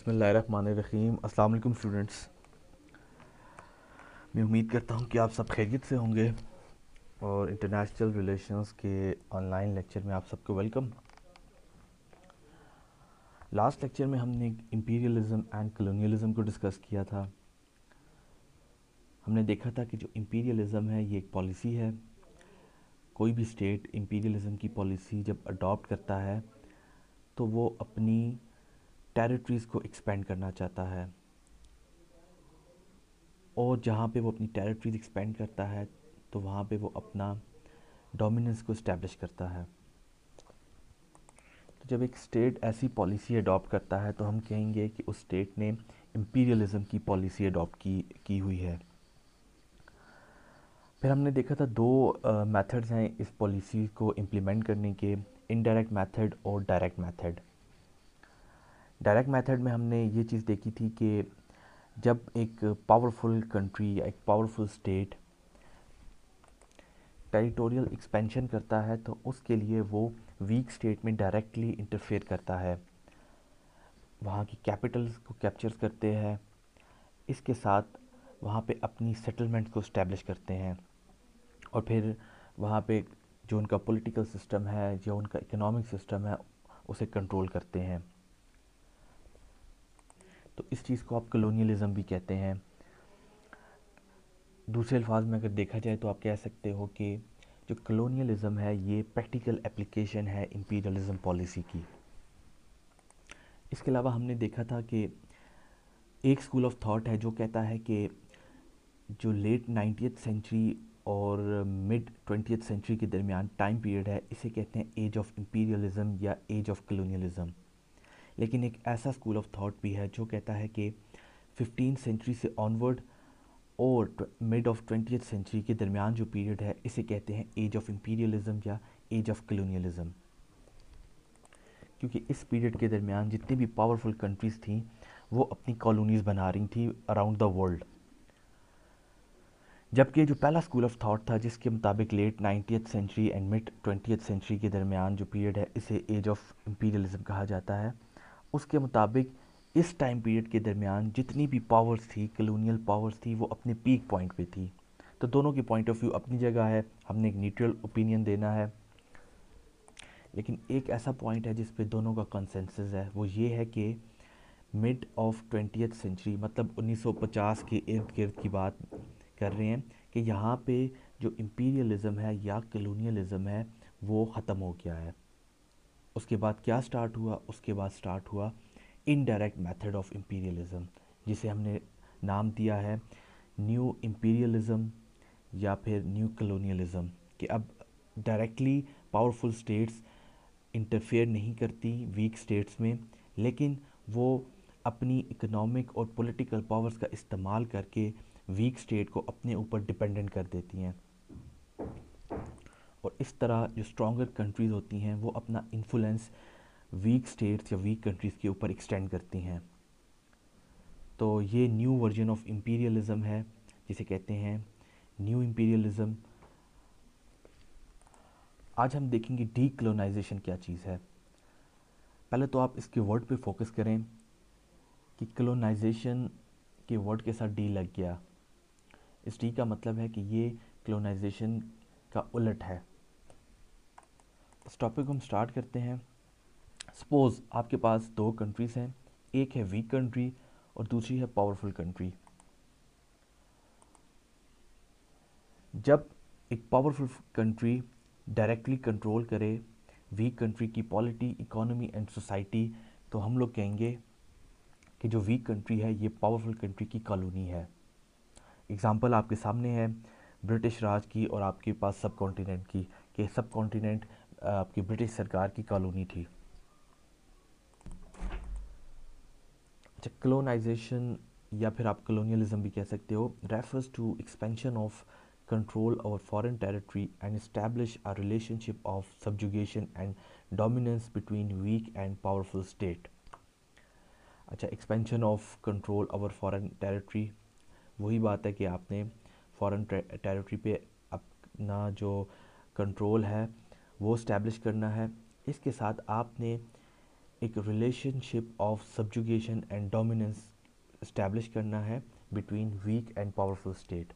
बिस्मिल्लाहिर्रहमानिर्रहीम। अस्सलाम वालेकुम स्टूडेंट्स। मैं उम्मीद करता हूँ कि आप सब खैरियत से होंगे और इंटरनेशनल रिलेशंस के ऑनलाइन लेक्चर में आप सबको वेलकम। लास्ट लेक्चर में हमने इंपीरियलिज्म एंड कॉलोनियलिज्म को डिस्कस किया था। हमने देखा था कि जो इंपीरियलिज्म है ये एक पॉलिसी है। कोई भी स्टेट इंपीरियलिज्म की पॉलिसी जब अडॉप्ट करता है तो वो अपनी टेरिटरीज़ को एक्सपेंड करना चाहता है, और जहाँ पे वो अपनी टेरिटरीज एक्सपेंड करता है तो वहाँ पे वो अपना डोमिनेंस को इस्टेब्लिश करता है। तो जब एक स्टेट ऐसी पॉलिसी अडॉप्ट करता है तो हम कहेंगे कि उस स्टेट ने इंपीरियलिज्म की पॉलिसी अडॉप्ट की हुई है। फिर हमने देखा था दो मेथड्स हैं इस पॉलिसी को इम्प्लीमेंट करने के, इनडायरेक्ट मेथड और डायरेक्ट मेथड। डायरेक्ट मेथड में हमने ये चीज़ देखी थी कि जब एक पावरफुल कंट्री या एक पावरफुल स्टेट टेरिटोरियल एक्सपेंशन करता है तो उसके लिए वो वीक स्टेट में डायरेक्टली इंटरफेयर करता है, वहाँ की कैपिटल्स को कैप्चर करते हैं, इसके साथ वहाँ पे अपनी सेटलमेंट को इस्टेब्लिश करते हैं, और फिर वहाँ पे जो उनका पॉलिटिकल सिस्टम है, जो उनका इकोनॉमिक सिस्टम है, उसे कंट्रोल करते हैं। तो इस चीज़ को आप कॉलोनियलिज्म भी कहते हैं। दूसरे अल्फाज में अगर देखा जाए तो आप कह सकते हो कि जो कॉलोनियलिज्म है ये प्रैक्टिकल एप्लीकेशन है इंपीरियलिज्म पॉलिसी की। इसके अलावा हमने देखा था कि एक स्कूल ऑफ थॉट है जो कहता है कि जो लेट 90th सेंचुरी और मिड 20th सेंचुरी के दरमियान टाइम पीरियड है, इसे कहते हैं एज ऑफ इंपीरियलिज्म या एज ऑफ कॉलोनियलिज्म। लेकिन एक ऐसा स्कूल ऑफ थॉट भी है जो कहता है कि 15th सेंचुरी से ऑनवर्ड और मिड ऑफ 20th सेंचुरी के दरमियान जो पीरियड है, इसे कहते हैं एज ऑफ इंपीरियलिज्म या एज ऑफ कॉलोनियलिज्म। क्योंकि इस पीरियड के दरमियान जितनी भी पावरफुल कंट्रीज़ थी वो अपनी कॉलोनीज़ बना रही थी अराउंड द वर्ल्ड। जबकि जो पहला स्कूल ऑफ थॉट था जिसके मुताबिक late 90th century and mid 20th century के दरमियान जो पीरियड है इसे एज ऑफ इंपीरियलिज्म कहा जाता है, उसके मुताबिक इस टाइम पीरियड के दरमियान जितनी भी पावर्स थी, कॉलोनियल पावर्स थी, वो अपने पीक पॉइंट पे थी। तो दोनों की पॉइंट ऑफ व्यू अपनी जगह है, हमने एक न्यूट्रल ओपिनियन देना है। लेकिन एक ऐसा पॉइंट है जिस पे दोनों का कंसेंसस है, वो ये है कि मिड ऑफ 20th सेंचुरी मतलब 1950 के इर्द गिर्द की बात कर रहे हैं कि यहाँ पे जो इंपीरियलिज्म है या कॉलोनियलिज्म है वो ख़त्म हो गया है। उसके बाद क्या स्टार्ट हुआ? उसके बाद स्टार्ट हुआ इनडायरेक्ट मेथड ऑफ इंपीरियलिज्म, जिसे हमने नाम दिया है न्यू इंपीरियलिज्म या फिर न्यू कॉलोनियलिज्म। कि अब डायरेक्टली पावरफुल स्टेट्स इंटरफेयर नहीं करती वीक स्टेट्स में, लेकिन वो अपनी इकोनॉमिक और पॉलिटिकल पावर्स का इस्तेमाल करके वीक स्टेट को अपने ऊपर डिपेंडेंट कर देती हैं, और इस तरह जो स्ट्रॉन्गर कंट्रीज़ होती हैं वो अपना इन्फ्लुएंस वीक स्टेट्स या वीक कंट्रीज़ के ऊपर एक्सटेंड करती हैं। तो ये न्यू वर्जन ऑफ इंपीरियलिज्म है जिसे कहते हैं न्यू इंपीरियलिज्म। आज हम देखेंगे डीकोलोनाइजेशन क्या चीज़ है। पहले तो आप इसके वर्ड पे फोकस करें कि कॉलोनाइजेशन के वर्ड के साथ डी लग गया। इस डी का मतलब है कि ये कॉलोनाइजेशन का उलट है। इस टॉपिक को हम स्टार्ट करते हैं। सपोज़ आपके पास दो कंट्रीज़ हैं, एक है वीक कंट्री और दूसरी है पावरफुल कंट्री। जब एक पावरफुल कंट्री डायरेक्टली कंट्रोल करे वीक कंट्री की पॉलिटी, इकोनॉमी एंड सोसाइटी, तो हम लोग कहेंगे कि जो वीक कंट्री है ये पावरफुल कंट्री की कॉलोनी है। एग्जाम्पल आपके सामने है ब्रिटिश राज की और आपके पास सब कॉन्टिनेंट की, कि सब कॉन्टिनेंट आपकी ब्रिटिश सरकार की कॉलोनी थी। अच्छा, कॉलोनाइजेशन या फिर आप कॉलोनियलिज्म भी कह सकते हो, refers to expansion of control over foreign territory and establish a relationship of subjugation and dominance between weak and powerful state। अच्छा, expansion of control over foreign territory, वही बात है कि आपने फॉरेन टेरिटरी पे अपना जो कंट्रोल है वो इस्टेब्लिश करना है। इसके साथ आपने एक relationship of subjugation and dominance establish करना है between weak and powerful state.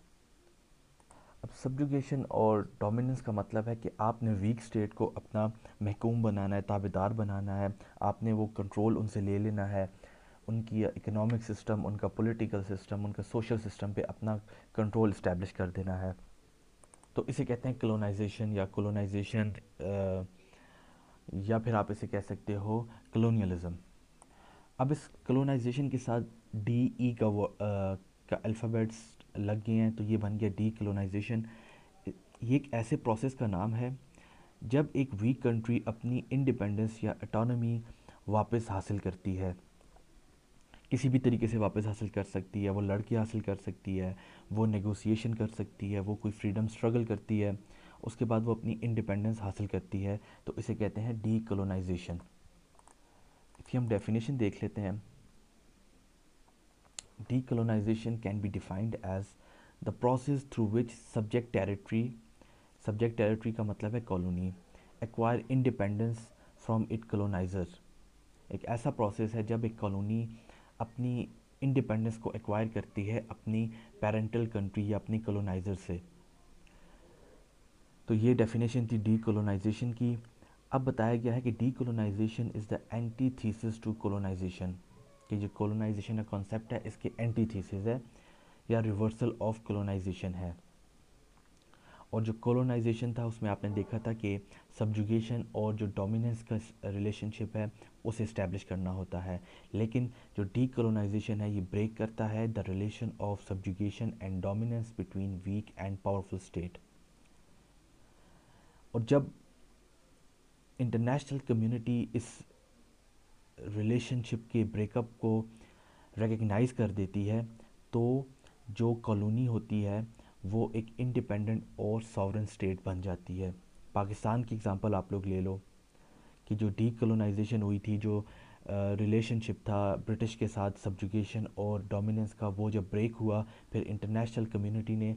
अब सब्जुगेशन और डोमिनेंस का मतलब है कि आपने वीक स्टेट को अपना महकूम बनाना है, ताबेदार बनाना है, आपने वो कंट्रोल उनसे ले लेना है, उनकी इकोनॉमिक सिस्टम, उनका पॉलिटिकल सिस्टम, उनका सोशल सिस्टम पे अपना कंट्रोल इस्टेब्लिश कर देना है। तो इसे कहते हैं कलोनाइजेशन या कोलोनाइजेशन, या फिर आप इसे कह सकते हो कलोनियलिज्म। अब इस कलोनाइजेशन के साथ डी ई का अल्फ़ाबेट्स लग गए हैं, तो ये बन गया डी कलोनाइजेशन। ये एक ऐसे प्रोसेस का नाम है जब एक वीक कंट्री अपनी इंडिपेंडेंस या ऑटोनॉमी वापस हासिल करती है, किसी भी तरीके से वापस हासिल कर सकती है, वो लड़ के हासिल कर सकती है, वो नेगोशिएशन कर सकती है, वो कोई फ्रीडम स्ट्रगल करती है, उसके बाद वो अपनी इंडिपेंडेंस हासिल करती है, तो इसे कहते हैं डी कलोनाइजेशन। इसकी हम डेफिनेशन देख लेते हैं। Decolonization can be defined as the process through which subject territory का मतलब है colony, acquire independence from its colonizer। एक ऐसा प्रोसेस है जब एक कॉलोनी अपनी इंडिपेंडेंस को एक्वायर करती है अपनी पेरेंटल कंट्री या अपनी कॉलोनाइजर से। तो ये डेफिनेशन थी डीकोलोनाइजेशन की। अब बताया गया है कि decolonisation is the antithesis to colonisation, कि जो कोलोनाइजेशन का कॉन्सेप्ट है इसके एंटी थीसिस है या रिवर्सल ऑफ कोलोनाइजेशन है। और जो कोलोनाइजेशन था उसमें आपने देखा था कि सब्जुगेशन और जो डोमिनेंस का रिलेशनशिप है उसे इस्टेब्लिश करना होता है, लेकिन जो डीकोलोनाइजेशन है ये ब्रेक करता है the relation of subjugation and dominance between weak and powerful state. और जब इंटरनेशनल कम्युनिटी इस रिलेशनशिप के ब्रेकअप को रिकग्नाइज़ कर देती है, तो जो कॉलोनी होती है वो एक इंडिपेंडेंट और सॉवरेन स्टेट बन जाती है। पाकिस्तान की एग्ज़ाम्पल आप लोग ले लो कि जो डीकोलोनाइजेशन हुई थी, जो रिलेशनशिप था ब्रिटिश के साथ सब्जुगेशन और डोमिनेंस का, वो जब ब्रेक हुआ फिर इंटरनेशनल कम्युनिटी ने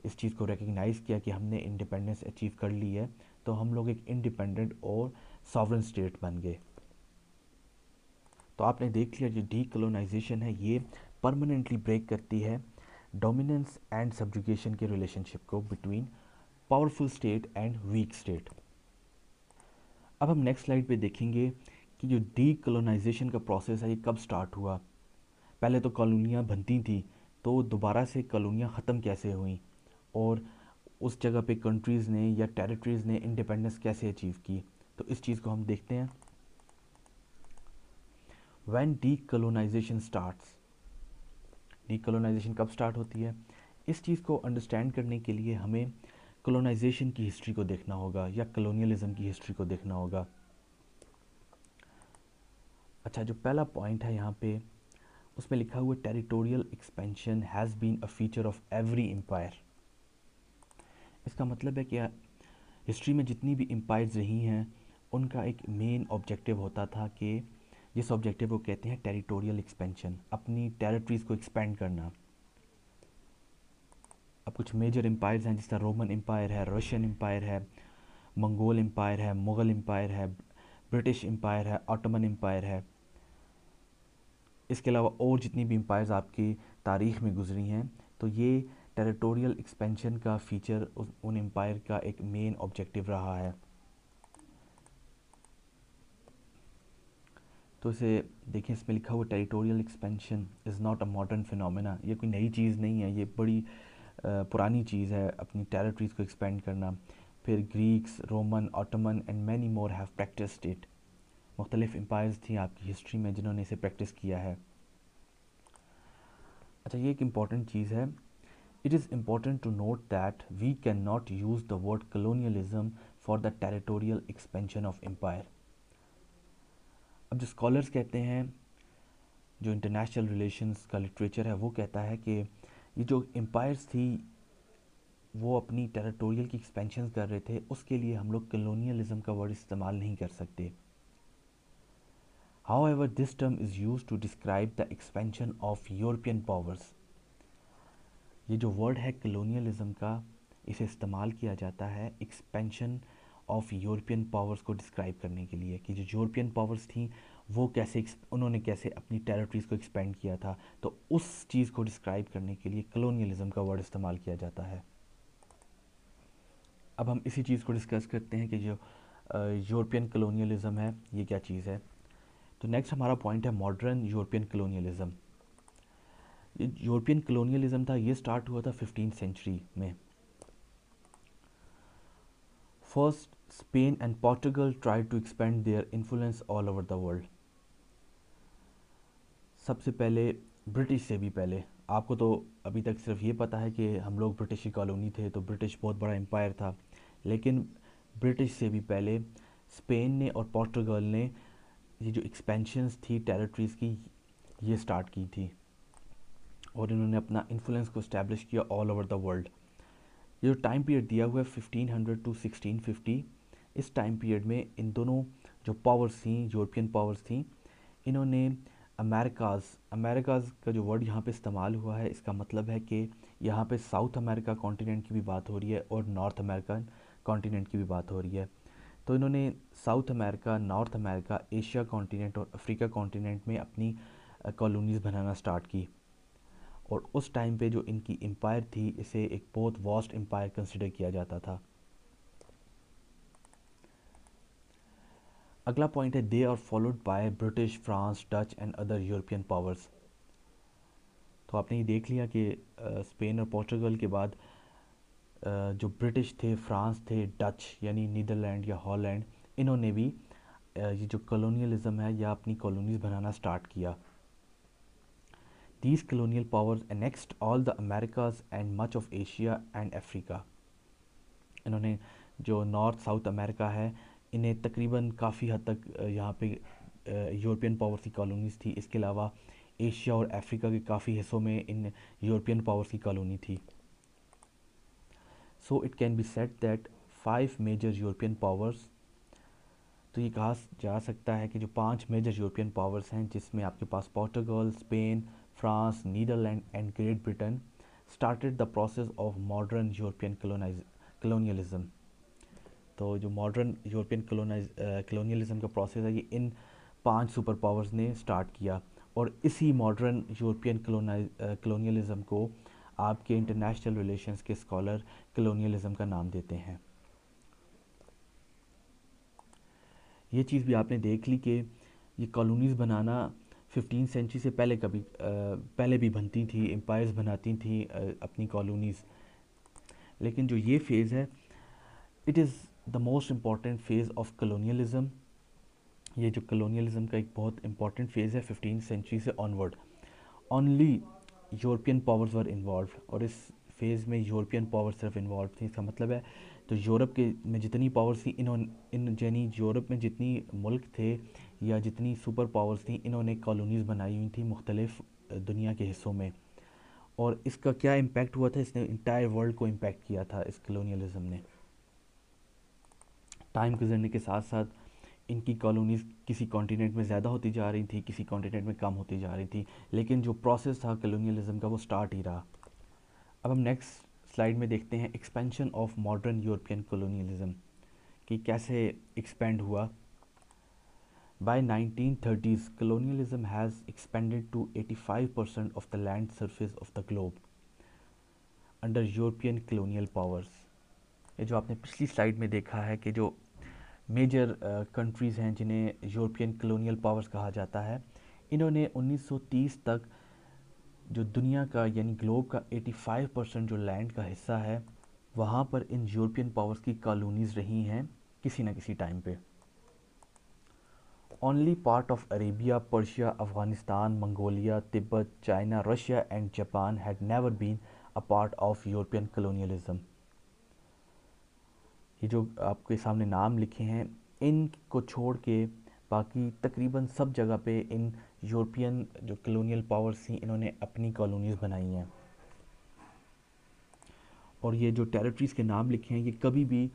इस चीज़ को रिकग्नाइज़ किया कि हमने इंडिपेंडेंस अचीव कर ली है, तो हम लोग एक इंडिपेंडेंट और सॉवरेन स्टेट बन गए। तो आपने देख लिया जो डीकोलोनाइजेशन है ये परमानेंटली ब्रेक करती है डोमिनेंस एंड सब्जुगेशन के रिलेशनशिप को between powerful state and weak state. अब हम नेक्स्ट स्लाइड पे देखेंगे कि जो डीकोलोनाइजेशन का प्रोसेस है ये कब स्टार्ट हुआ। पहले तो कॉलोनियाँ बनती थी, तो दोबारा से कॉलोनियाँ ख़त्म कैसे हुई और उस जगह पे कंट्रीज़ ने या टेरिटरीज़ ने इंडिपेंडेंस कैसे अचीव की, तो इस चीज़ को हम देखते हैं। व्हेन डीकोलोनाइजेशन स्टार्ट्स, डीकोलोनाइजेशन कब स्टार्ट होती है, इस चीज़ को अंडरस्टैंड करने के लिए हमें कॉलोनाइजेशन की हिस्ट्री को देखना होगा या कॉलोनियलिज्म की हिस्ट्री को देखना होगा। अच्छा, जो पहला पॉइंट है यहाँ पे उसमें लिखा हुआ territorial expansion has been a feature of every empire. इसका मतलब है कि हिस्ट्री में जितनी भी एम्पायर्स रही हैं उनका एक मेन ऑब्जेक्टिव होता था कि जिस ऑब्जेक्टिव को कहते हैं टेरिटोरियल एक्सपेंशन, अपनी टेरिटरीज़ को एक्सपेंड करना। अब कुछ मेजर एम्पायर्स हैं जिस तरह रोमन एम्पायर है, रशियन एम्पायर है, मंगोल एम्पायर है, मुग़ल एम्पायर है, ब्रिटिश एम्पायर है, ऑटोमन एम्पायर है। इसके अलावा और जितनी भी एम्पायर्स आपकी तारीख़ में गुजरी हैं, तो ये टेरिटोरियल एक्सपेंशन का फ़ीचर उन एम्पायर का एक मेन ऑब्जेक्टिव रहा है। तो इसे देखिए, इसमें लिखा हुआ territorial expansion is not a modern phenomena, ये कोई नई चीज़ नहीं है, ये बड़ी पुरानी चीज़ है अपनी टेरिटरीज़ को एक्सपेंड करना। फिर Greeks, Roman, Ottoman and many more have practised it. मुख्तलिफ एम्पायर्स थी आपकी हिस्ट्री में जिन्होंने इसे प्रैक्टिस किया है। अच्छा, ये एक इम्पॉर्टेंट चीज़ है। It is important to note that we can not use the word colonialism for the territorial expansion of empire. अब जो स्कॉलर्स कहते हैं, जो इंटरनेशनल रिलेशंस का लिटरेचर है वो कहता है कि ये जो एम्पायर्स थी वो अपनी टेरिटोरियल की एक्सपेंशन कर रहे थे, उसके लिए हम लोग कलोनियलिज्म का वर्ड इस्तेमाल नहीं कर सकते। However, this term is used to describe the expansion of European powers। ये जो वर्ड है कलोनियलिज्म का, इसे इस्तेमाल किया जाता है एक्सपेंशन ऑफ यूरोपियन पावर्स को डिस्क्राइब करने के लिए कि जो यूरोपियन पावर्स थी वो कैसे उन्होंने कैसे अपनी टेरिटरीज़ को एक्सपेंड किया था, तो उस चीज़ को डिस्क्राइब करने के लिए कलोनियलिज्म का वर्ड इस्तेमाल किया जाता है। अब हम इसी चीज़ को डिस्कस करते हैं कि जो यूरोपियन कलोनियलिज्म है ये क्या चीज़ है। तो नेक्स्ट हमारा पॉइंट है modern European colonialism. European colonialism था ये स्टार्ट हुआ था 15th सेंचुरी में। First Spain and Portugal try to expand their influence all over the world. सबसे पहले ब्रिटिश से भी पहले, आपको तो अभी तक सिर्फ ये पता है कि हम लोग ब्रिटिश की कॉलोनी थे, तो ब्रिटिश बहुत बड़ा एम्पायर था, लेकिन ब्रिटिश से भी पहले स्पेन ने और पोर्टुगल ने ये जो एक्सपेंशंस थी टेरिटरीज़ की ये स्टार्ट की थी और इन्होंने अपना इन्फ्लुएंस को इस्टेब्लिश किया ऑल ओवर द वर्ल्ड। ये जो टाइम पीरियड दिया हुआ है 1500 टू 1650, इस टाइम पीरियड में इन दोनों जो पावर्स थी, यूरोपियन पावर्स थी, इन्होंने अमेरिकाज़ का जो वर्ड यहाँ पे इस्तेमाल हुआ है इसका मतलब है कि यहाँ पे साउथ अमेरिका कॉन्टिनेंट की भी बात हो रही है और नॉर्थ अमेरिकन कॉन्टिनेंट की भी बात हो रही है। तो इन्होंने south America, north America, Asia continent और अफ्रीका कॉन्टिनेंट में अपनी कॉलोनीज़ बनाना स्टार्ट की। और उस टाइम पे जो इनकी एम्पायर थी इसे एक बहुत वास्ट एम्पायर कंसिडर किया जाता था। अगला पॉइंट है they are followed by British, France, Dutch and other European powers. तो आपने ये देख लिया कि स्पेन और पोर्चुगल के बाद जो ब्रिटिश थे, फ्रांस थे, डच यानी नीदरलैंड या हॉलैंड, इन्होंने भी ये जो कॉलोनियलिज्म है या अपनी कॉलोनीज बनाना स्टार्ट किया। These colonial powers annexed all the Americas and much of Asia and Africa. इन्होंने जो नॉर्थ साउथ अमेरिका है इन्हें तकरीबन काफ़ी हद तक यहाँ पे यूरोपियन पावर्स की कॉलोनीज़ थी। इसके अलावा एशिया और अफ्रीका के काफ़ी हिस्सों में इन यूरोपियन पावर्स की कॉलोनी थी। So it can be said that 5 major European powers, तो ये कहा जा सकता है कि जो 5 मेजर यूरोपियन पावर्स हैं जिसमें आपके पास Portugal, Spain, France, Netherland and great Britain started the process of modern European colonialism. तो जो मॉडर्न यूरोपियन कलोनियलिज्म का प्रोसेस है ये इन 5 सुपर पावर्स ने स्टार्ट किया और इसी मॉडर्न यूरोपियन कलोनियलिज्म को आपके इंटरनेशनल रिलेशंस के स्कॉलर कलोनियलिज्म का नाम देते हैं। ये चीज़ भी आपने देख ली कि ये कॉलोनीज़ बनाना 15 सेंचुरी से पहले पहले भी बनती थी, एम्पायर्स बनाती थी अपनी कॉलोनीज़। लेकिन जो ये फेज़ है it is the most important phase of colonialism. ये जो कलोनियलिज्म का एक बहुत इंपॉर्टेंट फेज़ है 15 सेंचुरी से ऑनवर्ड। ओनली यूरोपियन पावर्स वर इन्वॉल्व और इस फेज़ में यूरोपियन पावर्स सिर्फ इन्वॉल्व थी। इसका मतलब है तो यूरोप के में जितनी पावर्स थी इन यानी यूरोप में जितनी मुल्क थे या जितनी सुपर पावर्स थी इन्होंने कॉलोनीज़ बनाई हुई थी मुख्तलिफ दुनिया के हिस्सों में। और इसका क्या इम्पैक्ट हुआ था, इसने इंटायर वर्ल्ड को इम्पैक्ट किया था इस कलोनियलिज्म ने। टाइम गुजरने के साथ साथ इनकी कॉलोनीज़ किसी कॉन्टिनेंट में ज़्यादा होती जा रही थी, किसी कॉन्टिनेंट में कम होती जा रही थी, लेकिन जो प्रोसेस था कलोनियलिज्म का वो स्टार्ट ही रहा। अब हम नेक्स्ट स्लाइड में देखते हैं expansion of modern European colonialism कि कैसे एक्सपेंड हुआ। By 1930s, colonialism has expanded to 85% of the land surface of the globe under European colonial powers। ये जो आपने पिछली स्लाइड में देखा है कि जो मेजर कंट्रीज़ हैं जिन्हें यूरोपियन कलोनियल पावर्स कहा जाता है, इन्होंने 1930 तक जो दुनिया का यानी ग्लोब का 85% जो लैंड का हिस्सा है वहाँ पर इन यूरोपियन पावर्स की कॉलोनीज़ रही हैं किसी न किसी टाइम पे। Only part of Arabia, Persia, Afghanistan, Mongolia, Tibet, China, Russia and Japan had never been a part of European colonialism. ये जो आपके सामने नाम लिखे हैं इनको छोड़ के बाकी तकरीबन सब जगह पे इन यूरोपियन जो कलोनियल पावर्स थी इन्होंने अपनी कॉलोनीज़ बनाई हैं। और ये जो टेरिटरीज़ के नाम लिखे हैं ये कभी भी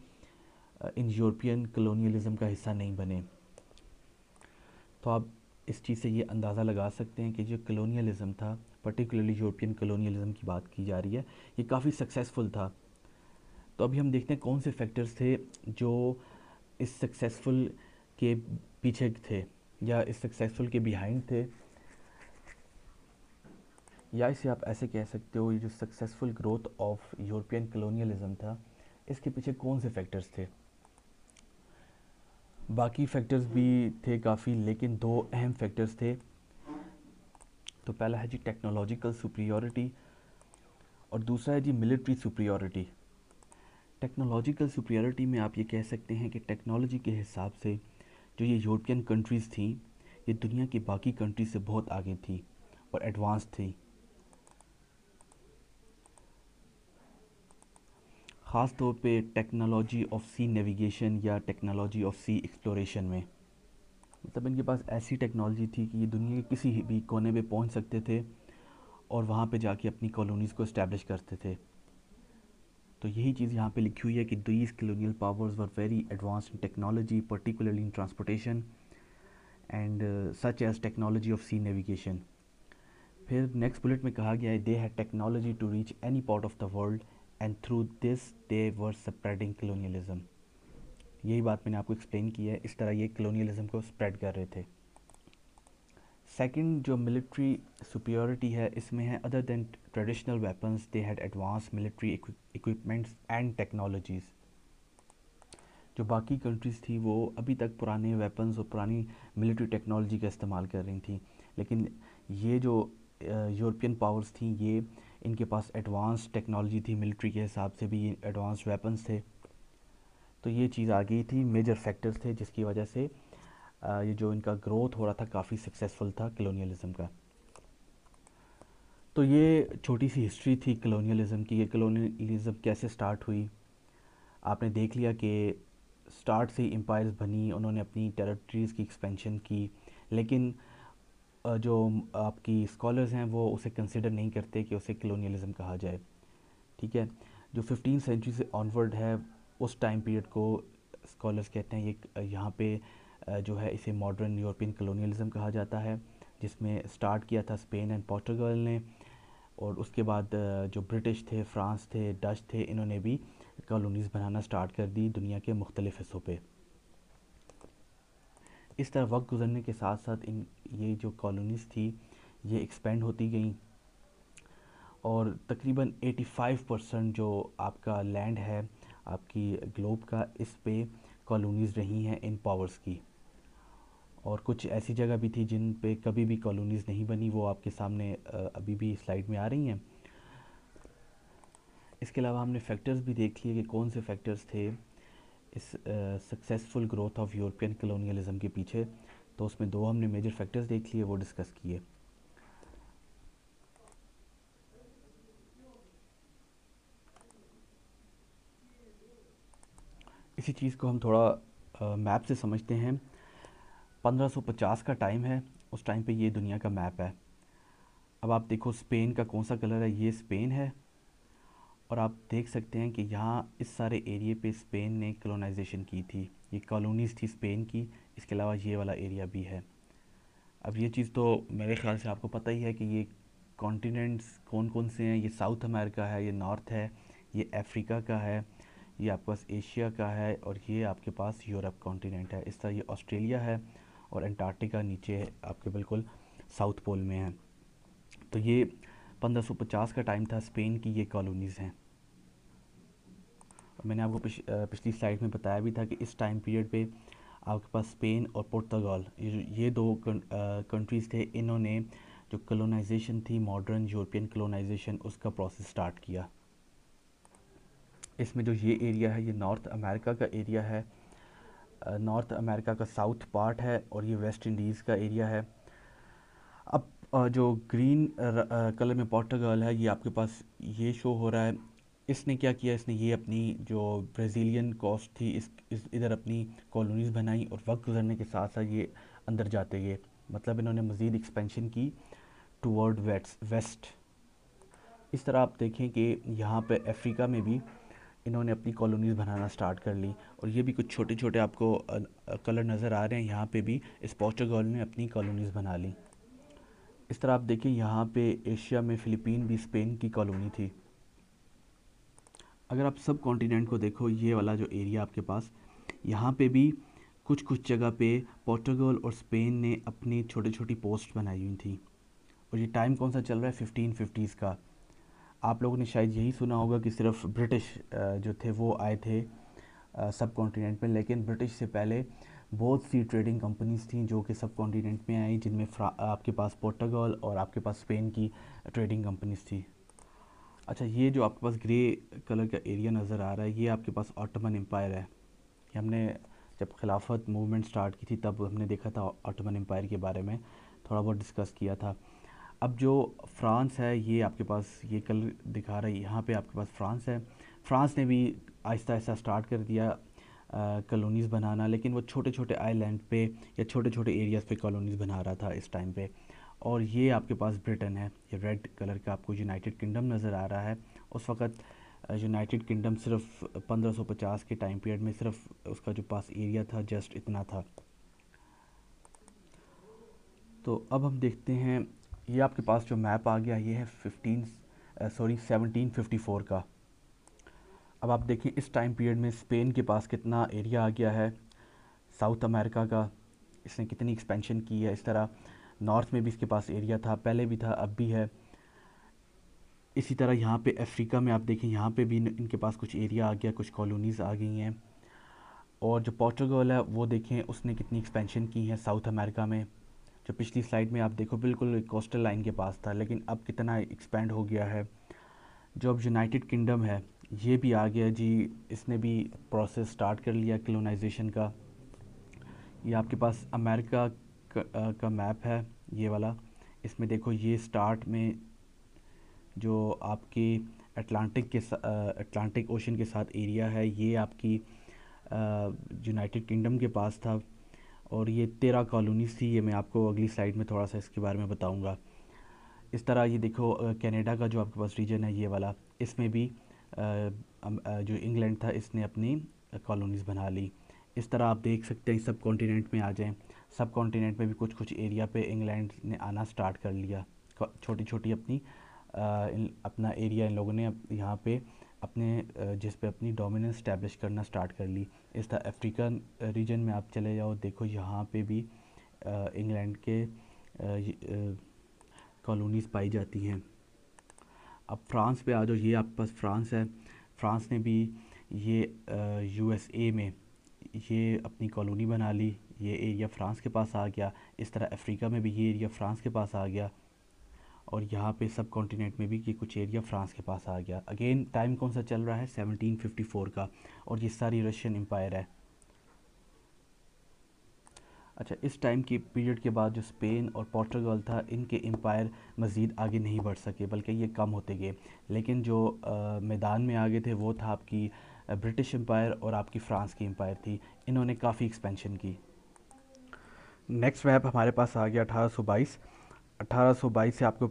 इन यूरोपियन कलोनियलिज्म का हिस्सा नहीं बने। तो आप इस चीज़ से ये अंदाज़ा लगा सकते हैं कि जो कलोनियलिज्म था, पर्टिकुलरली यूरोपियन कलोनियलिज्म की बात की जा रही है, ये काफ़ी सक्सेसफुल था। तो अभी हम देखते हैं कौन से फैक्टर्स थे जो इस सक्सेसफुल के पीछे थे, या इस सक्सेसफुल के बिहाइंड थे, या इसे आप ऐसे कह सकते हो, ये जो successful growth of European colonialism था, इसके पीछे कौन से फैक्टर्स थे। बाकी फैक्टर्स भी थे काफ़ी, लेकिन दो अहम फैक्टर्स थे। तो पहला है जी टेक्नोलॉजिकल सुपीरियॉरिटी, और दूसरा है जी मिलिट्री सुपीरियॉरिटी। टेक्नोलॉजिकल सुपीरियॉरिटी में आप ये कह सकते हैं कि टेक्नोलॉजी के हिसाब से जो ये यूरोपियन कंट्रीज़ थी, ये दुनिया की बाकी कंट्रीज से बहुत आगे थी और एडवांस थी, ख़ास तौर पे टेक्नोलॉजी ऑफ सी नेविगेशन या टेक्नोलॉजी ऑफ सी एक्सप्लोरेशन में। मतलब इनके पास ऐसी टेक्नोलॉजी थी कि ये दुनिया के किसी भी कोने पे पहुंच सकते थे और वहाँ पे जाके अपनी कॉलोनीज़ को इस्टेब्लिश करते थे। तो यही चीज़ यहाँ पे लिखी हुई है कि these colonial powers were very advanced in technology, particularly in transportation and such as technology of sea navigation. फिर नेक्स्ट बुलेट में कहा गया है they had technology to reach any part of the world and through this they were spreading colonialism. यही बात मैंने आपको explain की है, इस तरह ये कलोनियलिज्म को स्प्रेड कर रहे थे। सेकंड जो मिलिट्री सुपीरियरिटी है, इसमें है other than traditional weapons they had advance military equipments and technologies. जो बाकी कंट्रीज़ थी वो अभी तक पुराने वेपन्स और पुरानी मिलिट्री टेक्नोलॉजी का इस्तेमाल कर रही थी, लेकिन ये जो यूरोपियन पावर्स थी, ये इनके पास एडवांस टेक्नोलॉजी थी, मिलिट्री के हिसाब से भी एडवांस वेपन्स थे। तो ये चीज़ आ गई थी, मेजर फैक्टर्स थे जिसकी वजह से ये जो इनका ग्रोथ हो रहा था काफ़ी सक्सेसफुल था कलोनियलिज्म का। तो ये छोटी सी हिस्ट्री थी कलोनियलिज्म की, ये कलोनियलिज्म कैसे स्टार्ट हुई। आपने देख लिया कि स्टार्ट से एम्पायर्स बनी, उन्होंने अपनी टेरिटरीज़ की एक्सपेंशन की, लेकिन जो आपकी स्कॉलर्स हैं वो उसे कंसिडर नहीं करते कि उसे कलोनियलिज्म कहा जाए। ठीक है, जो 15 सेंचुरी से ऑनवर्ड है उस टाइम पीरियड को स्कॉलर्स कहते हैं ये यहाँ पे जो है इसे मॉडर्न यूरोपियन कलोनियलिज्म कहा जाता है, जिसमें स्टार्ट किया था स्पेन एंड पोर्टुगल ने, और उसके बाद जो ब्रिटिश थे, फ्रांस थे, डच थे, इन्होंने भी कॉलोनीज़ बनाना स्टार्ट कर दी दुनिया के मुख्तलिफ़ हिस्सों पे। इस तरह वक्त गुजरने के साथ साथ इन ये जो कॉलोनीज़ थी ये एक्सपेंड होती गई, और तकरीबन 85% जो आपका लैंड है आपकी ग्लोब का, इस पे कॉलोनीज़ रही हैं इन पावर्स की। और कुछ ऐसी जगह भी थी जिन पे कभी भी कॉलोनीज़ नहीं बनी, वो आपके सामने अभी भी स्लाइड में आ रही हैं। इसके अलावा हमने फैक्टर्स भी देख लिए कि कौन से फैक्टर्स थे इस successful growth of European colonialism के पीछे। तो उसमें दो हमने मेजर फैक्टर्स देख लिए, वो डिस्कस किए। इसी चीज़ को हम थोड़ा मैप से समझते हैं। 1550 का टाइम है, उस टाइम पे ये दुनिया का मैप है। अब आप देखो स्पेन का कौन सा कलर है, ये स्पेन है, और आप देख सकते हैं कि यहाँ इस सारे एरिए पे स्पेन ने कलोनाइजेशन की थी, ये कॉलोनीज़ थी स्पेन की। इसके अलावा ये वाला एरिया भी है। अब ये चीज़ तो मेरे ख्याल से आपको पता ही है कि ये कॉन्टिनेंट्स कौन कौन से हैं। ये साउथ अमेरिका है, ये नॉर्थ है, ये अफ्रीका का है, ये आपके पास एशिया का है, और ये आपके पास यूरोप कॉन्टिनेंट है। इस तरह ये ऑस्ट्रेलिया है, और अंटार्कटिका नीचे आपके बिल्कुल साउथ पोल में है। तो ये 1550 का टाइम था, स्पेन की ये कॉलोनीज़ हैं। और मैंने आपको पिछली स्लाइड में बताया भी था कि इस टाइम पीरियड पे आपके पास स्पेन और पुर्तगाल, ये दो कंट्रीज़ थे, इन्होंने जो कलोनाइजेशन थी, मॉडर्न यूरोपियन कलोनाइजेशन, उसका प्रोसेस स्टार्ट किया। इसमें जो ये एरिया है ये नॉर्थ अमेरिका का एरिया है, नॉर्थ अमेरिका का साउथ पार्ट है, और ये वेस्ट इंडीज़ का एरिया है। अब जो ग्रीन कलर में पोर्टुगाल है, ये आपके पास ये शो हो रहा है। इसने क्या किया, इसने ये अपनी जो ब्राज़ीलियन कोस्ट थी इस इधर अपनी कॉलोनीज़ बनाई, और वक्त गुजरने के साथ साथ ये अंदर जाते गए। मतलब इन्होंने मज़ीद एक्सपेंशन की टूवर्ड वेस्ट। इस तरह आप देखें कि यहाँ पे अफ्रीका में भी इन्होंने अपनी कॉलोनीज़ बनाना स्टार्ट कर ली, और ये भी कुछ छोटे छोटे आपको कलर नज़र आ रहे हैं, यहाँ पे भी इस पोर्टुगाल ने अपनी कॉलोनीज़ बना ली। इस तरह आप देखें यहाँ पे एशिया में फ़िलीपीन भी स्पेन की कॉलोनी थी। अगर आप सब कॉन्टिनेंट को देखो, ये वाला जो एरिया आपके पास, यहाँ पे भी कुछ कुछ जगह पे पोर्टुगल और स्पेन ने अपनी छोटी छोटी पोस्ट बनाई हुई थी। और ये टाइम कौन सा चल रहा है, 1550s का। आप लोगों ने शायद यही सुना होगा कि सिर्फ ब्रिटिश जो थे वो आए थे सब कॉन्टिनेंट में, लेकिन ब्रिटिश से पहले बहुत सी ट्रेडिंग कंपनीज थी जो कि सब कॉन्टिनेंट में आई, जिनमें आपके पास पोर्टुगल और आपके पास स्पेन की ट्रेडिंग कंपनीज थी। अच्छा, ये जो आपके पास ग्रे कलर का एरिया नज़र आ रहा है, ये आपके पास ऑटोमन एम्पायर है। कि हमने जब खिलाफत मूवमेंट स्टार्ट की थी तब हमने देखा था ऑटोमन एम्पायर के बारे में, थोड़ा बहुत डिस्कस किया था। अब जो फ्रांस है, ये आपके पास ये कलर दिखा रहा है, यहाँ पे आपके पास फ्रांस है। फ्रांस ने भी आहिस्ता आहिस्ता स्टार्ट कर दिया कॉलोनीज़ बनाना, लेकिन वो छोटे छोटे आइलैंड पे या छोटे छोटे एरियाज़ पे कॉलोनीज़ बना रहा था इस टाइम पे। और ये आपके पास ब्रिटेन है, ये रेड कलर का आपको यूनाइटेड किंगडम नज़र आ रहा है। उस वक़्त यूनाइटेड किंगडम सिर्फ 1550 के टाइम पीरियड में सिर्फ उसका जो पास एरिया था जस्ट इतना था। तो अब हम देखते हैं, ये आपके पास जो मैप आ गया ये है 1754 का। अब आप देखें इस टाइम पीरियड में स्पेन के पास कितना एरिया आ गया है साउथ अमेरिका का, इसने कितनी एक्सपेंशन की है। इस तरह नॉर्थ में भी इसके पास एरिया था, पहले भी था, अब भी है। इसी तरह यहाँ पे अफ्रीका में आप देखें, यहाँ पे भी इनके पास कुछ एरिया आ गया, कुछ कॉलोनीज़ आ गई हैं। और जो पोर्टुगल है वो देखें उसने कितनी एक्सपेंशन की है साउथ अमेरिका में। जो पिछली स्लाइड में आप देखो बिल्कुल कोस्टल लाइन के पास था, लेकिन अब कितना एक्सपेंड हो गया है। जो अब यूनाइटेड किंगडम है ये भी आ गया जी, इसने भी प्रोसेस स्टार्ट कर लिया कलोनाइजेशन का। ये आपके पास अमेरिका का मैप है ये वाला। इसमें देखो ये स्टार्ट में जो आपकी अटलांटिक ओशन के साथ एरिया है, ये आपकी यूनाइटेड किंगडम के पास था। और ये 13 कॉलोनीज थी, ये मैं आपको अगली स्लाइड में थोड़ा सा इसके बारे में बताऊंगा। इस तरह ये देखो कनाडा का जो आपके पास रीजन है ये वाला, इसमें भी जो इंग्लैंड था इसने अपनी कॉलोनीज़ बना ली। इस तरह आप देख सकते हैं सब कॉन्टिनेंट में आ जाएं। सब कॉन्टिनेंट में भी कुछ कुछ एरिया पे इंग्लैंड ने आना स्टार्ट कर लिया, छोटी छोटी अपनी अपना एरिया इन लोगों ने यहाँ पे अपने जिस पे अपनी डोमिनेंस स्टैब्लिश करना स्टार्ट कर ली। इस तरह अफ्रीकन रीजन में आप चले जाओ, देखो यहाँ पे भी इंग्लैंड के कॉलोनीज़ पाई जाती हैं। अब फ्रांस पे आ जाओ, ये आपके पास फ्रांस है। फ्रांस ने भी ये यूएसए में ये अपनी कॉलोनी बना ली, ये एरिया फ्रांस के पास आ गया। इस तरह अफ्रीका में भी ये एरिया फ्रांस के पास आ गया। और यहाँ पे सब कॉन्टिनेंट में भी ये कुछ एरिया फ्रांस के पास आ गया। अगेन टाइम कौन सा चल रहा है, 1754 का। और ये सारी रशियन एम्पायर है। अच्छा, इस टाइम की पीरियड के बाद जो स्पेन और पोर्टुगल था, इनके एम्पायर मज़ीद आगे नहीं बढ़ सके, बल्कि ये कम होते गए। लेकिन जो मैदान में आगे थे वो था आपकी ब्रिटिश एम्पायर और आपकी फ़्रांस की एम्पायर थी। इन्होंने काफ़ी एक्सपेंशन की। नेक्स्ट मैप हमारे पास आ गया 1822। 1822 से आपको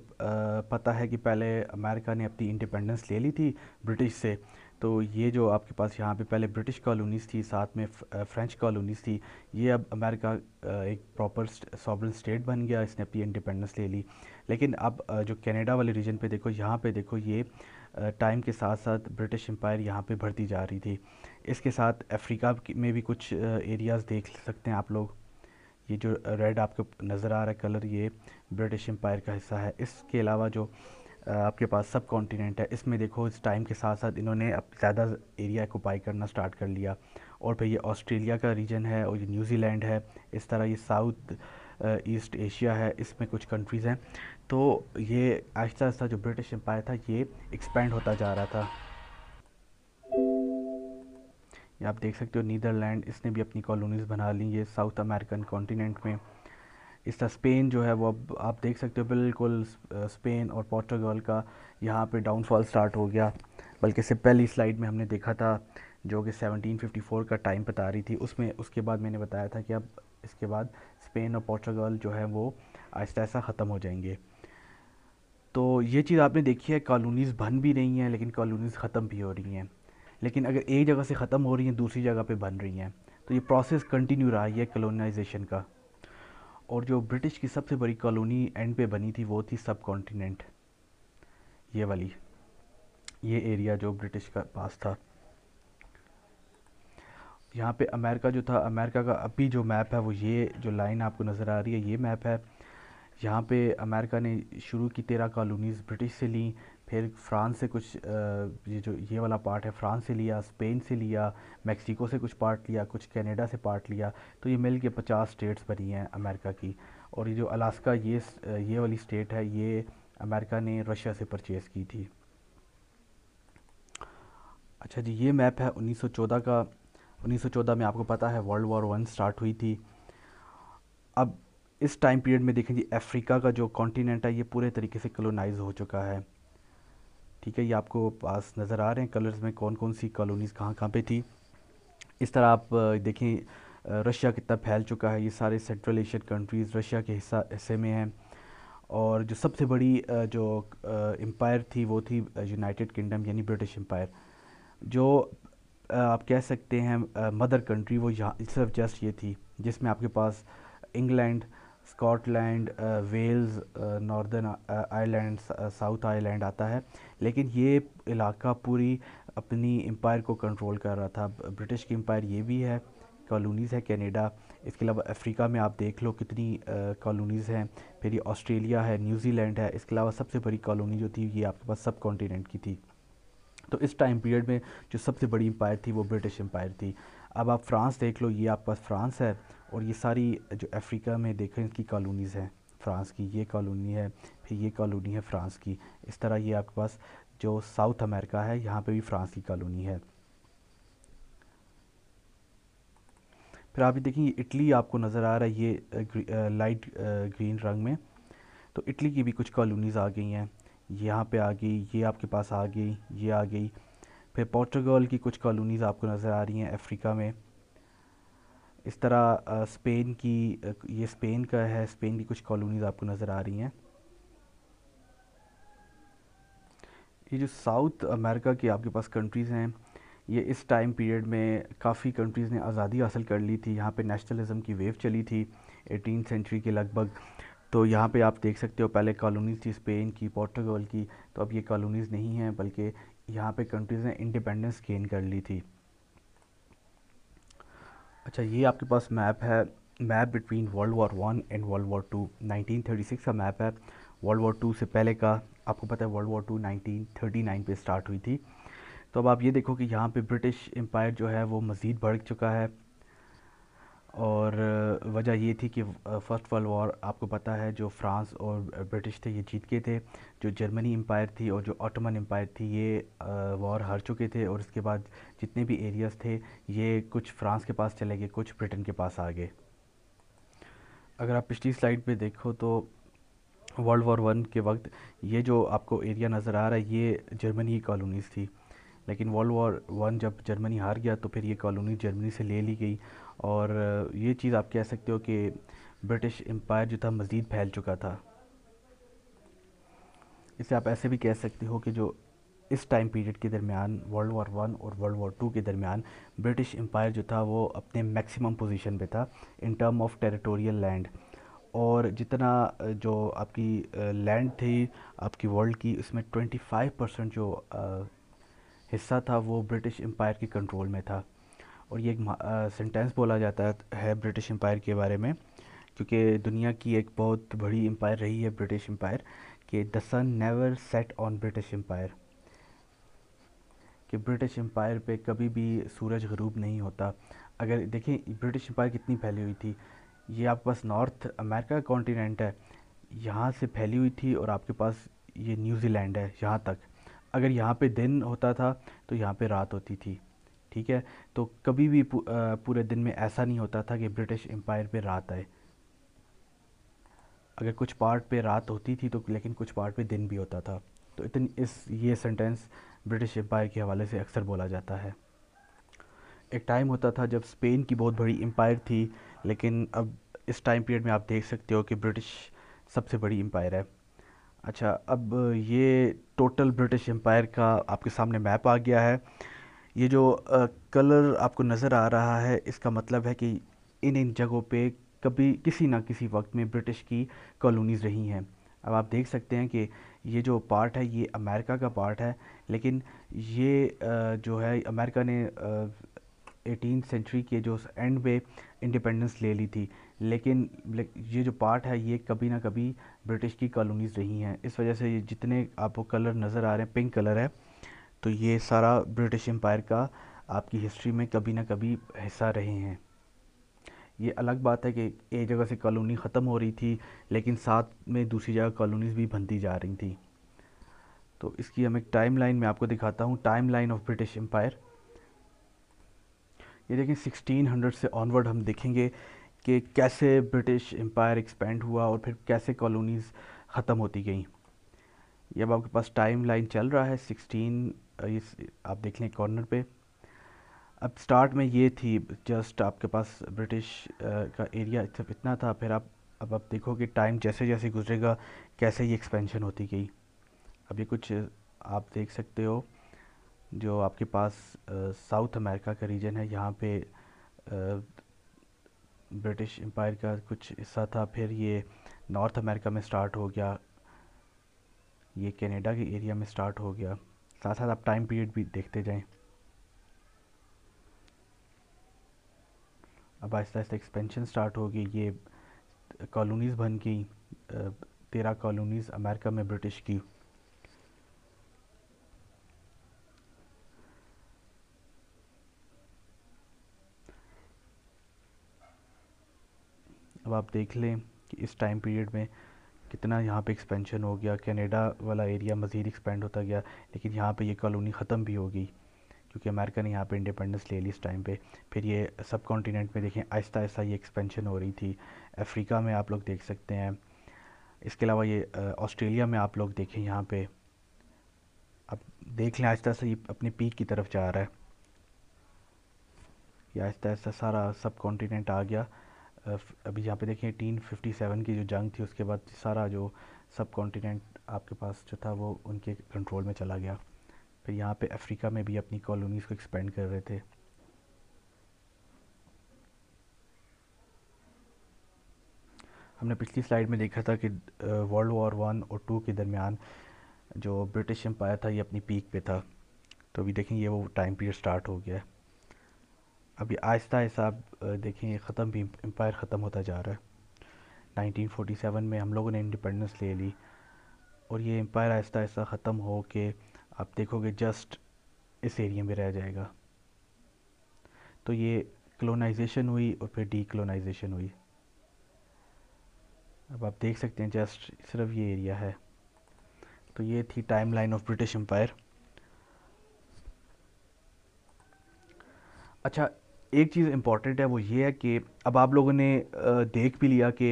पता है कि पहले अमेरिका ने अपनी इंडिपेंडेंस ले ली थी ब्रिटिश से। तो ये जो आपके पास यहाँ पे पहले ब्रिटिश कॉलोनीज़ थी, साथ में फ्रेंच कॉलोनीज़ थी, ये अब अमेरिका एक प्रॉपर सॉवरेन स्टेट बन गया, इसने अपनी इंडिपेंडेंस ले ली। लेकिन अब जो कनाडा वाले रीजन पे देखो, यहाँ पे देखो ये टाइम के साथ साथ ब्रिटिश एम्पायर यहाँ पे बढ़ती जा रही थी। इसके साथ अफ्रीका में भी कुछ एरियाज़ देख सकते हैं आप लोग। ये जो रेड आपको नज़र आ रहा है कलर, ये ब्रिटिश एम्पायर का हिस्सा है। इसके अलावा जो आपके पास सब कॉन्टिनेंट है, इसमें देखो इस टाइम के साथ साथ इन्होंने अब ज़्यादा एरिया ऑक्युपाई करना स्टार्ट कर लिया। और फिर ये ऑस्ट्रेलिया का रीजन है और ये न्यूजीलैंड है। इस तरह ये साउथ ईस्ट एशिया है, इसमें कुछ कंट्रीज़ हैं। तो ये आहिस्ता आहिस्ता जो ब्रिटिश एम्पायर था ये एक्सपेंड होता जा रहा था। ये आप देख सकते हो नीदरलैंड, इसने भी अपनी कॉलोनीज़ बना ली ये साउथ अमेरिकन कॉन्टिनेंट में। इस तरह स्पेन जो है वो अब आप देख सकते हो बिल्कुल स्पेन और पोर्टुगल का यहाँ पे डाउनफॉल स्टार्ट हो गया। बल्कि इससे पहली स्लाइड में हमने देखा था जो कि 1754 का टाइम बता रही थी, उसमें उसके बाद मैंने बताया था कि अब इसके बाद स्पेन और पोर्टुगल जो है वो आहिस्ता आहिस्ता ख़त्म हो जाएंगे। तो ये चीज़ आपने देखी है, कॉलोनीज़ बन भी रही हैं लेकिन कॉलोनीज़ ख़त्म भी हो रही हैं। लेकिन अगर एक जगह से ख़त्म हो रही हैं दूसरी जगह पे बन रही हैं, तो ये प्रोसेस कंटिन्यू रहा है कॉलोनाइजेशन का। और जो ब्रिटिश की सबसे बड़ी कॉलोनी एंड पे बनी थी वो थी सब कॉन्टिनेंट, ये वाली, ये एरिया जो ब्रिटिश का पास था। यहाँ पे अमेरिका जो था, अमेरिका का अभी जो मैप है वो ये जो लाइन आपको नज़र आ रही है ये मैप है। यहाँ पे अमेरिका ने शुरू की 13 कॉलोनीज़ ब्रिटिश से ली, फिर फ्रांस से कुछ ये जो ये वाला पार्ट है फ्रांस से लिया, स्पेन से लिया, मेक्सिको से कुछ पार्ट लिया, कुछ कनाडा से पार्ट लिया, तो ये मिल के 50 स्टेट्स बनी हैं अमेरिका की। और ये जो अलास्का ये वाली स्टेट है ये अमेरिका ने रशिया से परचेज़ की थी। अच्छा जी, ये मैप है 1914 का। 1914 में आपको पता है वर्ल्ड वॉर वन स्टार्ट हुई थी। अब इस टाइम पीरियड में देखें जी, अफ्रीका का जो कॉन्टिनेंट है ये पूरे तरीके से कॉलोनाइज हो चुका है। ठीक है, ये आपको पास नज़र आ रहे हैं कलर्स में कौन कौन सी कॉलोनीज़ कहाँ कहाँ पे थी। इस तरह आप देखें रशिया कितना फैल चुका है, ये सारे सेंट्रल एशियन कंट्रीज़ रशिया के हिस्से में हैं। और जो सबसे बड़ी जो एम्पायर थी वो थी यूनाइटेड किंगडम यानी ब्रिटिश एम्पायर। जो आप कह सकते हैं मदर कंट्री वो यहाँ सिर्फ जस्ट ये थी, जिसमें आपके पास England, Scotland, Wales, northern Ireland, south Ireland आता है। लेकिन ये इलाका पूरी अपनी एम्पायर को कंट्रोल कर रहा था। ब्रिटिश की एम्पायर ये भी है, कॉलोनीज़ है कनाडा। इसके अलावा अफ्रीका में आप देख लो कितनी कॉलोनीज़ हैं। फिर ये ऑस्ट्रेलिया है, न्यूजीलैंड है। इसके अलावा सबसे बड़ी कॉलोनी जो थी ये आपके पास सब कॉन्टिनेंट की थी। तो इस टाइम पीरियड में जो सबसे बड़ी एम्पायर थी वो ब्रिटिश एम्पायर थी। अब आप फ्रांस देख लो, ये आपके पास फ्रांस है। और ये सारी जो अफ्रीका में देखें इसकी कॉलोनीज़ हैं फ्रांस की, ये कॉलोनी है, फिर ये कॉलोनी है फ्रांस की। इस तरह ये आपके पास जो साउथ अमेरिका है यहाँ पे भी फ्रांस की कॉलोनी है। फिर आप ये देखिए इटली आपको नज़र आ रहा है ये लाइट ग्रीन रंग में। तो इटली की भी कुछ कॉलोनीज़ आ गई हैं, यहाँ पे आ गई, ये आपके पास आ गई, ये आ गई। फिर पोर्टुगल की कुछ कॉलोनीज़ आपको नज़र आ रही हैं अफ्रीका में। इस तरह स्पेन की ये स्पेन का है, स्पेन की कुछ कॉलोनीज़ आपको नज़र आ रही हैं। ये जो साउथ अमेरिका की आपके पास कंट्रीज़ हैं ये इस टाइम पीरियड में काफ़ी कंट्रीज़ ने आज़ादी हासिल कर ली थी। यहाँ पे नेशनलिज्म की वेव चली थी 18th सेंचुरी के लगभग। तो यहाँ पे आप देख सकते हो पहले कॉलोनीज़ थी स्पेन की, पोर्टुगल की। तो अब ये कॉलोनीज़ नहीं हैं, बल्कि यहाँ पे कंट्रीज़ ने इंडिपेंडेंस गेन कर ली थी। अच्छा, ये आपके पास मैप है, map between world war one and world war two. 1936 का मैप है, वर्ल्ड वॉर टू से पहले का। आपको पता है वर्ल्ड वॉर टू 1939 पे स्टार्ट हुई थी। तो अब आप ये देखो कि यहाँ पे ब्रिटिश एम्पायर जो है वो मज़ीद बढ़ चुका है। और वजह ये थी कि फ़र्स्ट वर्ल्ड वॉर आपको पता है जो फ्रांस और ब्रिटिश थे ये जीत के थे। जो जर्मनी एम्पायर थी और जो ऑटोमन एम्पायर थी ये वॉर हार चुके थे। और इसके बाद जितने भी एरियाज़ थे ये कुछ फ्रांस के पास चले गए, कुछ ब्रिटेन के पास आ गए। अगर आप पिछली स्लाइड पे देखो तो वर्ल्ड वॉर वन के वक्त ये जो आपको एरिया नज़र आ रहा है ये जर्मनी की कॉलोनीज़ थी। लेकिन वर्ल्ड वॉर वन जब जर्मनी हार गया तो फिर ये कॉलोनी जर्मनी से ले ली गई। और ये चीज़ आप कह सकते हो कि ब्रिटिश एम्पायर जो था मज़ीद फैल चुका था। इसे आप ऐसे भी कह सकते हो कि जो इस टाइम पीरियड के दरमियान वर्ल्ड वॉर वन और वर्ल्ड वॉर टू के दरमियान ब्रिटिश एम्पायर जो था वो अपने मैक्सिमम पोजीशन पे था in term of territorial land. और जितना जो आपकी लैंड थी आपकी वर्ल्ड की, उसमें 25% जो हिस्सा था वो ब्रिटिश एम्पायर के कंट्रोल में था। और ये एक सेंटेंस बोला जाता है ब्रिटिश एम्पायर के बारे में, क्योंकि दुनिया की एक बहुत बड़ी एम्पायर रही है ब्रिटिश एम्पायर, कि the sun never set on British empire, कि ब्रिटिश एम्पायर पे कभी भी सूरज गरूब नहीं होता। अगर देखें ब्रिटिश एम्पायर कितनी फैली हुई थी, ये आपके पास नॉर्थ अमेरिका कॉन्टिनेंट है, यहाँ से फैली हुई थी। और आपके पास ये न्यूजीलैंड है यहाँ तक। अगर यहाँ पे दिन होता था तो यहाँ पे रात होती थी। ठीक है, तो कभी भी पूरे दिन में ऐसा नहीं होता था कि ब्रिटिश एम्पायर पे रात आए। अगर कुछ पार्ट पे रात होती थी तो लेकिन कुछ पार्ट पे दिन भी होता था। तो इतनी इस ये सेंटेंस ब्रिटिश एम्पायर के हवाले से अक्सर बोला जाता है। एक टाइम होता था जब स्पेन की बहुत बड़ी एम्पायर थी, लेकिन अब इस टाइम पीरियड में आप देख सकते हो कि ब्रिटिश सबसे बड़ी एम्पायर है। अच्छा, अब ये टोटल ब्रिटिश एम्पायर का आपके सामने मैप आ गया है। ये जो कलर आपको नज़र आ रहा है इसका मतलब है कि इन इन जगहों पे कभी किसी ना किसी वक्त में ब्रिटिश की कॉलोनीज़ रही हैं। अब आप देख सकते हैं कि ये जो पार्ट है ये अमेरिका का पार्ट है। लेकिन ये जो है अमेरिका ने 18th सेंचुरी के जो एंड में इंडिपेंडेंस ले ली थी, लेकिन ये जो पार्ट है ये कभी ना कभी ब्रिटिश की कॉलोनीज़ रही हैं। इस वजह से ये जितने आपको कलर नज़र आ रहे हैं, पिंक कलर है, तो ये सारा ब्रिटिश एम्पायर का आपकी हिस्ट्री में कभी ना कभी हिस्सा रहे हैं। ये अलग बात है कि एक जगह से कॉलोनी ख़त्म हो रही थी, लेकिन साथ में दूसरी जगह कॉलोनीज़ भी बनती जा रही थी। तो इसकी हम एक टाइम लाइन में आपको दिखाता हूँ, time line of British empire. ये देखिए 1600 से ऑनवर्ड हम देखेंगे कि कैसे ब्रिटिश एम्पायर एक्सपेंड हुआ और फिर कैसे कॉलोनीज़ ख़त्म होती गई। ये अब आपके पास टाइम लाइन चल रहा है 16, इस आप देख लें कॉर्नर पे। अब स्टार्ट में ये थी, जस्ट आपके पास ब्रिटिश का एरिया सिर्फ इतना था, फिर अब आप देखोगे टाइम जैसे जैसे गुजरेगा कैसे ये एक्सपेंशन होती गई। अब ये कुछ आप देख सकते हो, जो आपके पास साउथ अमेरिका का रीजन है, यहाँ पे ब्रिटिश एम्पायर का कुछ हिस्सा था, फिर ये नॉर्थ अमेरिका में स्टार्ट हो गया, ये कनाडा के एरिया में स्टार्ट हो गया। साथ साथ आप टाइम पीरियड भी देखते जाएं। अब आहिस्ता आहिस्ता एक्सपेंशन स्टार्ट होगी, ये कॉलोनीज़ बन गई, 13 कॉलोनीज़ अमेरिका में ब्रिटिश की। अब आप देख लें कि इस टाइम पीरियड में कितना यहाँ पे एक्सपेंशन हो गया, कनाडा वाला एरिया मज़ीद एक्सपेंड होता गया, लेकिन यहाँ पे ये कॉलोनी ख़त्म भी हो गई क्योंकि अमेरिका ने यहाँ पे इंडिपेंडेंस ले ली इस टाइम पे। फिर ये सब कॉन्टिनेंट में देखें आहिस्ता आहिस्ता ये एक्सपेंशन हो रही थी। अफ्रीका में आप लोग देख सकते हैं, इसके अलावा ये ऑस्ट्रेलिया में आप लोग देखें, यहाँ पे अब देख लें आहिस्ता आहिस्ता ये अपने पीक की तरफ जा रहा है। ये आहिस्ता आहिस्ता सारा सब कॉन्टिनेंट आ गया। अभी यहाँ पे देखें 1857 की जो जंग थी, उसके बाद सारा जो सब कॉन्टिनेंट आपके पास जो था वो उनके कंट्रोल में चला गया। फिर यहाँ पे अफ्रीका में भी अपनी कॉलोनीज़ को एक्सपेंड कर रहे थे। हमने पिछली स्लाइड में देखा था कि वर्ल्ड वॉर 1 और 2 के दरमियान जो ब्रिटिश एम्पायर था ये अपनी पीक पे था। तो अभी देखें ये वो टाइम पीरियड स्टार्ट हो गया है। अभी आहिस्ता आहिस्ता आप देखें ये ख़त्म भी, एम्पायर ख़त्म होता जा रहा है। 1947 में हम लोगों ने इंडिपेंडेंस ले ली और ये एम्पायर आहिस्ता आहिस्ता ख़त्म हो के आप देखोगे जस्ट इस एरिया में रह जाएगा। तो ये कलोनाइजेशन हुई और फिर डी कलोनाइजेशन हुई। अब आप देख सकते हैं जस्ट सिर्फ ये एरिया है। तो ये थी time line of British empire. अच्छा, एक चीज़ इम्पॉर्टेंट है वो ये है कि अब आप लोगों ने देख भी लिया कि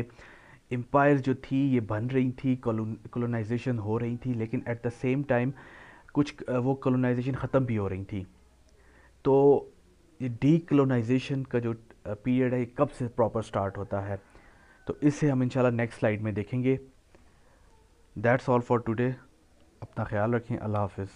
एम्पायर जो थी ये बन रही थी, कॉलोनाइजेशन हो रही थी, लेकिन एट द सेम टाइम कुछ वो कॉलोनाइजेशन ख़त्म भी हो रही थी। तो ये डी कॉलोनाइजेशन का जो पीरियड है ये कब से प्रॉपर स्टार्ट होता है, तो इसे हम इंशाल्लाह नेक्स्ट स्लाइड में देखेंगे। That's all for today. अपना ख्याल रखें। अल्लाह हाफिज़।